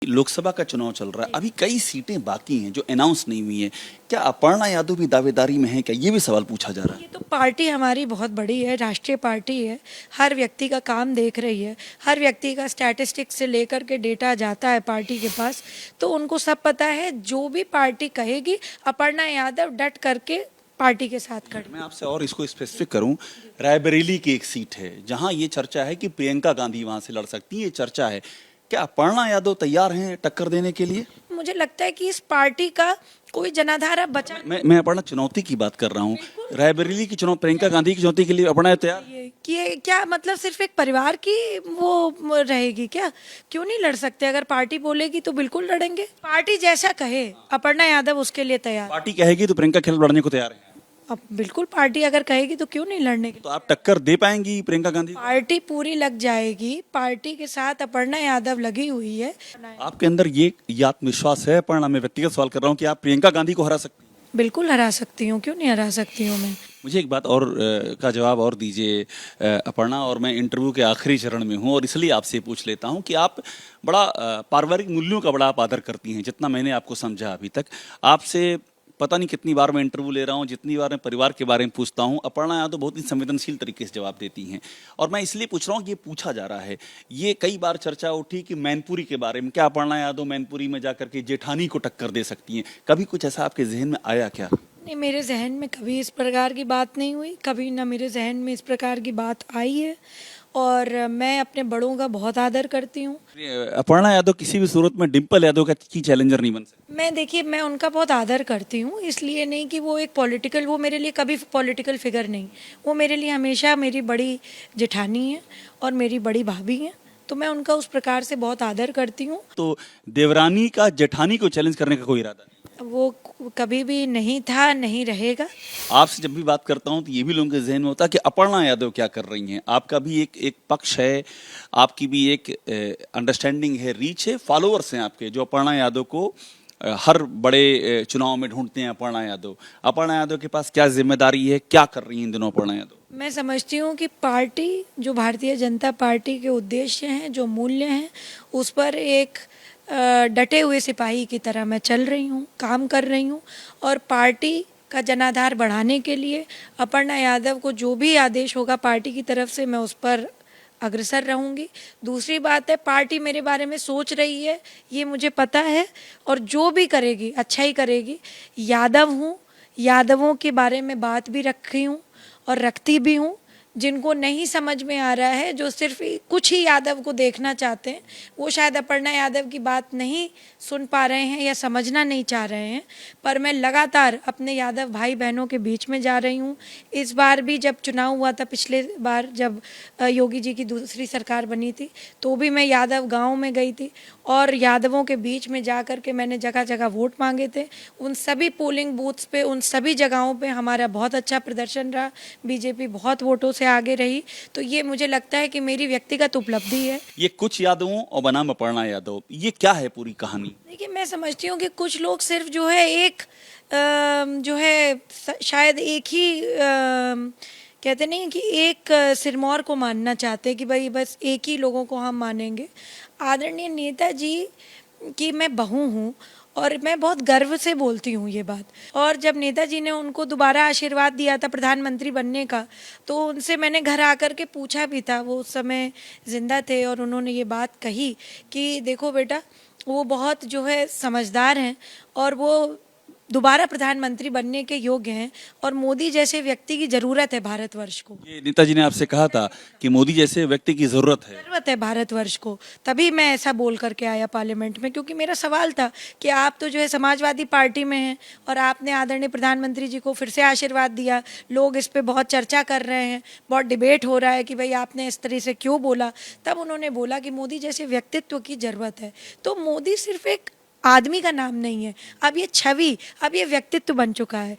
लोकसभा का चुनाव चल रहा है, अभी कई सीटें बाकी हैं जो अनाउंस नहीं हुई हैं। क्या अपर्णा यादव भी दावेदारी में है? क्या ये भी सवाल पूछा जा रहा है? ये तो पार्टी हमारी बहुत बड़ी है, राष्ट्रीय पार्टी है। हर व्यक्ति का काम देख रही है, हर व्यक्ति का स्टैटिस्टिक्स से लेकर के डेटा जाता है पार्टी के पास, तो उनको सब पता है। जो भी पार्टी कहेगी, अपर्णा यादव डट करके पार्टी के साथ खड़ी। मैं आपसे और इसको स्पेसिफिक करूं, रायबरेली की एक सीट है जहां ये चर्चा है कि प्रियंका गांधी वहां से लड़ सकती हैं, ये चर्चा है। क्या अपर्णा यादव तैयार हैं टक्कर देने के लिए? मुझे लगता है कि इस पार्टी का कोई जनाधार अब बचा मैं अपर्णा चुनौती की बात कर रहा हूं। रायबरेली की चुनौती, प्रियंका गांधी की चुनौती के लिए अपर्णा तैयार? नहीं है कि ये क्या मतलब सिर्फ एक परिवार की वो रहेगी क्या? क्यों नहीं लड़ सकते? अगर पार्टी बोलेगी तो बिल्कुल लड़ेंगे। पार्टी जैसा कहे, अपर्णा यादव उसके लिए तैयार। पार्टी कहेगी तो प्रियंका खिलाफ लड़ने को तैयार है। अब बिल्कुल पार्टी अगर कहेगी तो क्यों नहीं लड़ने के? तो आप टक्कर दे पाएंगी प्रियंका गांधी? पार्टी पूरी लग जाएगी, पार्टी के साथ अपर्णा यादव लगी हुई है। आपके अंदर ये आत्मविश्वास है? अपर्णा, मैं व्यक्तिगत सवाल कर रहा हूँ कि आप प्रियंका गांधी को हरा सकती हैं? बिल्कुल हरा सकती हूँ, क्यों नहीं हरा सकती हूँ मैं। मुझे एक बात और का जवाब और दीजिए अपर्णा, और मैं इंटरव्यू के आखिरी चरण में हूँ और इसलिए आपसे पूछ लेता हूँ कि आप बड़ा पारिवारिक मूल्यों का बड़ा आप आदर करती हैं, जितना मैंने आपको समझा अभी तक। आपसे पता नहीं कितनी बार मैं इंटरव्यू ले रहा हूँ, जितनी बार मैं परिवार के बारे में पूछता हूँ, अपर्णा यादव बहुत ही संवेदनशील तरीके से जवाब देती हैं। और मैं इसलिए पूछ रहा हूँ कि ये पूछा जा रहा है, ये कई बार चर्चा उठी कि मैनपुरी के बारे में, क्या अपर्णा यादव मैनपुरी में जाकर के जेठानी को टक्कर दे सकती हैं? कभी कुछ ऐसा आपके जहन में आया क्या? नहीं, मेरे जहन में कभी इस प्रकार की बात नहीं हुई, कभी ना मेरे जहन में इस प्रकार की बात आई है। और मैं अपने बड़ों का बहुत आदर करती हूँ। अपर्णा यादव किसी भी सूरत में डिम्पल यादव का की चैलेंजर नहीं बन सकती? मैं देखिए, मैं उनका बहुत आदर करती हूँ, इसलिए नहीं कि वो एक पॉलिटिकल, वो मेरे लिए कभी पॉलिटिकल फिगर नहीं, वो मेरे लिए हमेशा मेरी बड़ी जेठानी है और मेरी बड़ी भाभी है, तो मैं उनका उस प्रकार से बहुत आदर करती हूँ। तो देवरानी का जेठानी को चैलेंज करने का कोई इरादा नहीं? वो कभी भी नहीं था, नहीं रहेगा। आपसे जब भी बात करता हूं तो ये भी लोगों के जहन में होता है कि अपर्णा यादव क्या कर रही हैं। आपका भी एक पक्ष है, आपकी भी एक अंडरस्टैंडिंग है, रीच है, फॉलोअर्स हैं आपके जो अपर्णा यादव को हर बड़े चुनाव में ढूंढते हैं। अपर्णा यादव के पास क्या जिम्मेदारी है, क्या कर रही हैं इन दिनों अपर्णा यादव? मैं समझती हूँ कि पार्टी, जो भारतीय जनता पार्टी के उद्देश्य हैं, जो मूल्य हैं, उस पर एक डटे हुए सिपाही की तरह मैं चल रही हूँ, काम कर रही हूँ। और पार्टी का जनाधार बढ़ाने के लिए अपर्णा यादव को जो भी आदेश होगा पार्टी की तरफ से, मैं उस पर अग्रसर रहूँगी। दूसरी बात है, पार्टी मेरे बारे में सोच रही है, ये मुझे पता है, और जो भी करेगी अच्छा ही करेगी। यादव हूँ, यादवों के बारे में बात भी रखी हूँ और रखती भी हूँ। जिनको नहीं समझ में आ रहा है, जो सिर्फ कुछ ही यादव को देखना चाहते हैं, वो शायद अपर्णा यादव की बात नहीं सुन पा रहे हैं या समझना नहीं चाह रहे हैं। पर मैं लगातार अपने यादव भाई बहनों के बीच में जा रही हूँ। इस बार भी जब चुनाव हुआ था, पिछले बार जब योगी जी की दूसरी सरकार बनी थी, तो भी मैं यादव गाँव में गई थी और यादवों के बीच में जा कर के मैंने जगह जगह वोट मांगे थे। उन सभी पोलिंग बूथ्स पे, उन सभी जगहों पे हमारा बहुत अच्छा प्रदर्शन रहा, बीजेपी बहुत वोटों से आगे रही। तो ये मुझे लगता है कि मेरी व्यक्तिगत उपलब्धि है। ये कुछ यादवों और बनाम अपर्णा यादव, ये क्या है पूरी कहानी? देखिए, मैं समझती हूँ कि कुछ लोग सिर्फ जो है एक जो है शायद एक ही कहते नहीं कि एक सिरमौर को मानना चाहते हैं कि भाई बस एक ही लोगों को हम मानेंगे। आदरणीय नेताजी की मैं बहू हूँ और मैं बहुत गर्व से बोलती हूँ ये बात। और जब नेताजी ने उनको दोबारा आशीर्वाद दिया था प्रधानमंत्री बनने का, तो उनसे मैंने घर आकर के पूछा भी था, वो उस समय जिंदा थे, और उन्होंने ये बात कही कि देखो बेटा, वो बहुत जो है समझदार हैं और वो दोबारा प्रधानमंत्री बनने के योग्य हैं, और मोदी जैसे व्यक्ति की जरूरत है भारतवर्ष को। ये नेताजी ने आपसे कहा था कि मोदी जैसे व्यक्ति की जरूरत है भारतवर्ष को, तभी मैं ऐसा बोल करके आया पार्लियामेंट में। क्योंकि मेरा सवाल था कि आप तो जो है समाजवादी पार्टी में हैं और आपने आदरणीय प्रधानमंत्री जी को फिर से आशीर्वाद दिया, लोग इस पे बहुत चर्चा कर रहे हैं, बहुत डिबेट हो रहा है कि भाई आपने इस तरह से क्यों बोला। तब उन्होंने बोला कि मोदी जैसे व्यक्तित्व की जरूरत है। तो मोदी सिर्फ एक आदमी का नाम नहीं है, अब ये छवि, अब ये व्यक्तित्व बन चुका है।